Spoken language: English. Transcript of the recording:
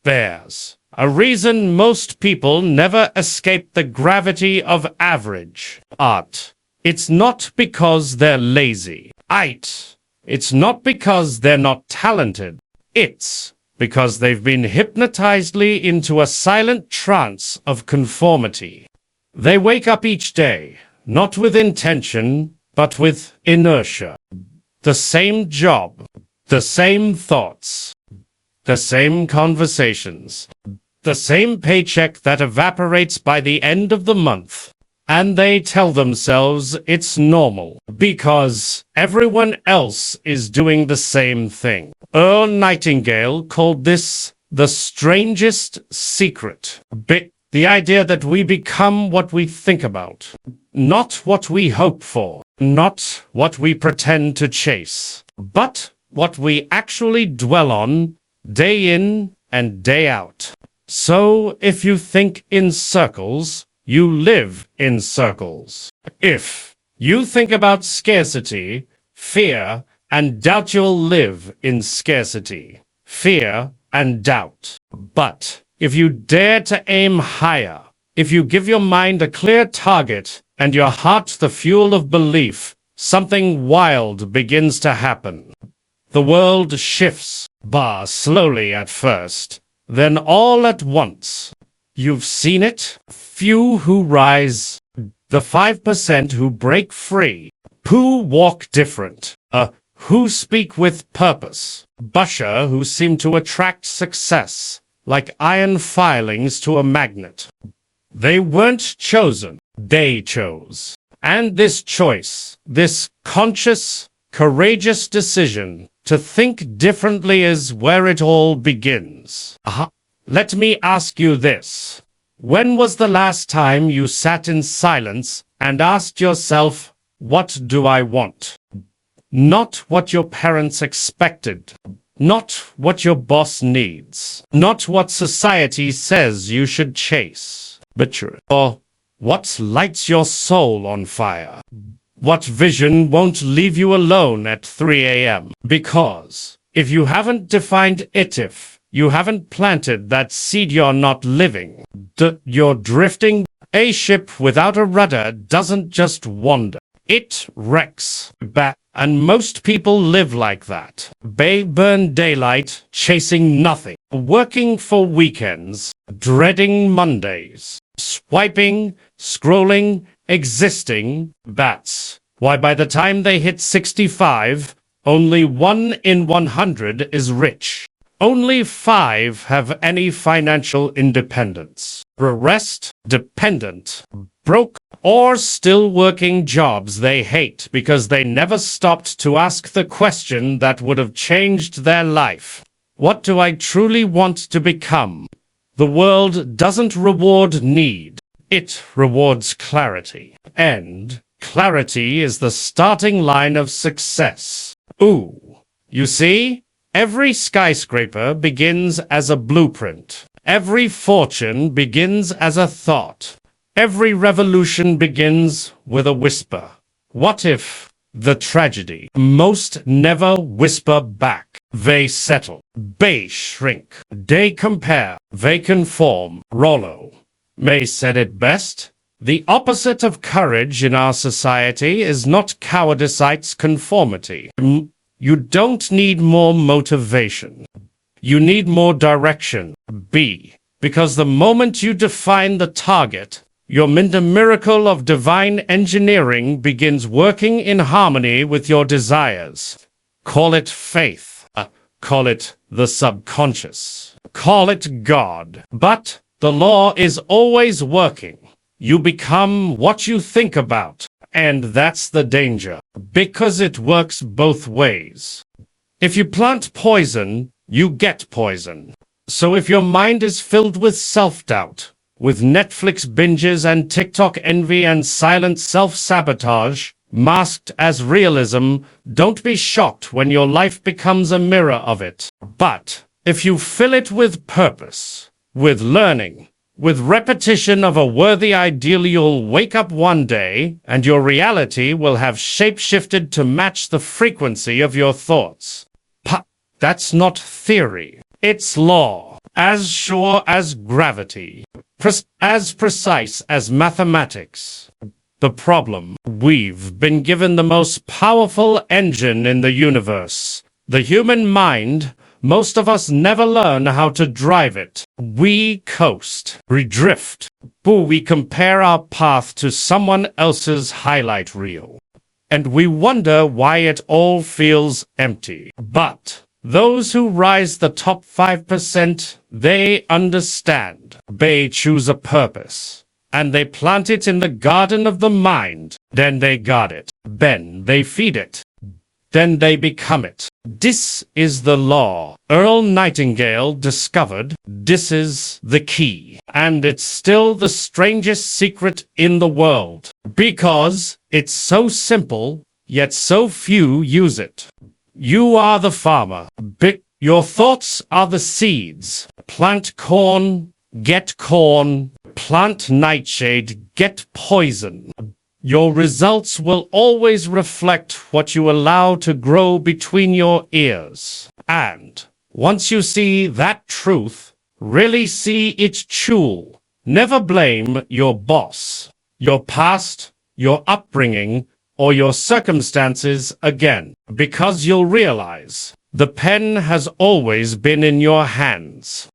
There's a reason most people never escape the gravity of average art. It's not because they're lazy. It's not because they're not talented. It's because they've been hypnotized into a silent trance of conformity. They wake up each day, not with intention, but with inertia. The same job, the same thoughts, the same conversations, the same paycheck that evaporates by the end of the month. And they tell themselves it's normal because everyone else is doing the same thing. Earl Nightingale called this the strangest secret. The idea that we become what we think about, not what we hope for, not what we pretend to chase, but what we actually dwell on day in and day out. So if you think in circles, you live in circles. If you think about scarcity, fear, and doubt, you'll live in scarcity, fear, and doubt. But if you dare to aim higher, if you give your mind a clear target and your heart the fuel of belief, something wild begins to happen. The world shifts, slowly at first, then all at once. You've seen it. Few who rise, the 5% who break free, who walk different, who speak with purpose, Busher who seem to attract success, like iron filings to a magnet. They weren't chosen, they chose. And this choice, this conscious, courageous decision to think differently is where it all begins. Let me ask you this. When was the last time you sat in silence and asked yourself, what do I want? Not what your parents expected. Not what your boss needs. Not what society says you should chase. Or what lights your soul on fire. What vision won't leave you alone at 3 a.m. Because if you haven't defined it, if you haven't planted that seed, you're not living. You're drifting. A ship without a rudder doesn't just wander. It wrecks. And most people live like that. They burn daylight, chasing nothing. Working for weekends, dreading Mondays. Swiping, scrolling, existing. That's why by the time they hit 65, only 1 in 100 is rich. Only 5 have any financial independence. The rest, dependent, broke, or still working jobs they hate because they never stopped to ask the question that would have changed their life. What do I truly want to become? The world doesn't reward need. It rewards clarity. And clarity is the starting line of success. Ooh, you see? Every skyscraper begins as a blueprint. Every fortune begins as a thought. Every revolution begins with a whisper. What if the tragedy? Most never whisper back. They settle. They shrink. They compare. They conform. Rollo May said it best. The opposite of courage in our society is not cowardice, it's conformity. You don't need more motivation. You need more direction. Because the moment you define the target, your miracle of divine engineering begins working in harmony with your desires. Call it faith. Call it the subconscious. Call it God. But the law is always working. You become what you think about. And that's the danger. Because it works both ways. If you plant poison, you get poison. So if your mind is filled with self-doubt, with Netflix binges and TikTok envy and silent self-sabotage, masked as realism, don't be shocked when your life becomes a mirror of it. But if you fill it with purpose, with learning, with repetition of a worthy ideal, you'll wake up one day and your reality will have shape-shifted to match the frequency of your thoughts. That's not theory. It's law. as sure as gravity, as precise as mathematics. The problem: we've been given the most powerful engine in the universe, the human mind. Most of us never learn how to drive it. We coast, we drift, we compare our path to someone else's highlight reel. And we wonder why it all feels empty. But those who rise the top 5%, they understand. They choose a purpose, and they plant it in the garden of the mind. Then they guard it. Then they feed it. Then they become it. This is the law. Earl Nightingale discovered this is the key. And it's still the strangest secret in the world. Because it's so simple, yet so few use it. You are the farmer. Your thoughts are the seeds. Plant corn, get corn. Plant nightshade, get poison. Your results will always reflect what you allow to grow between your ears. And once you see that truth, really see its jewel. Never blame your boss, your past, your upbringing, or your circumstances again, because you'll realize the pen has always been in your hands.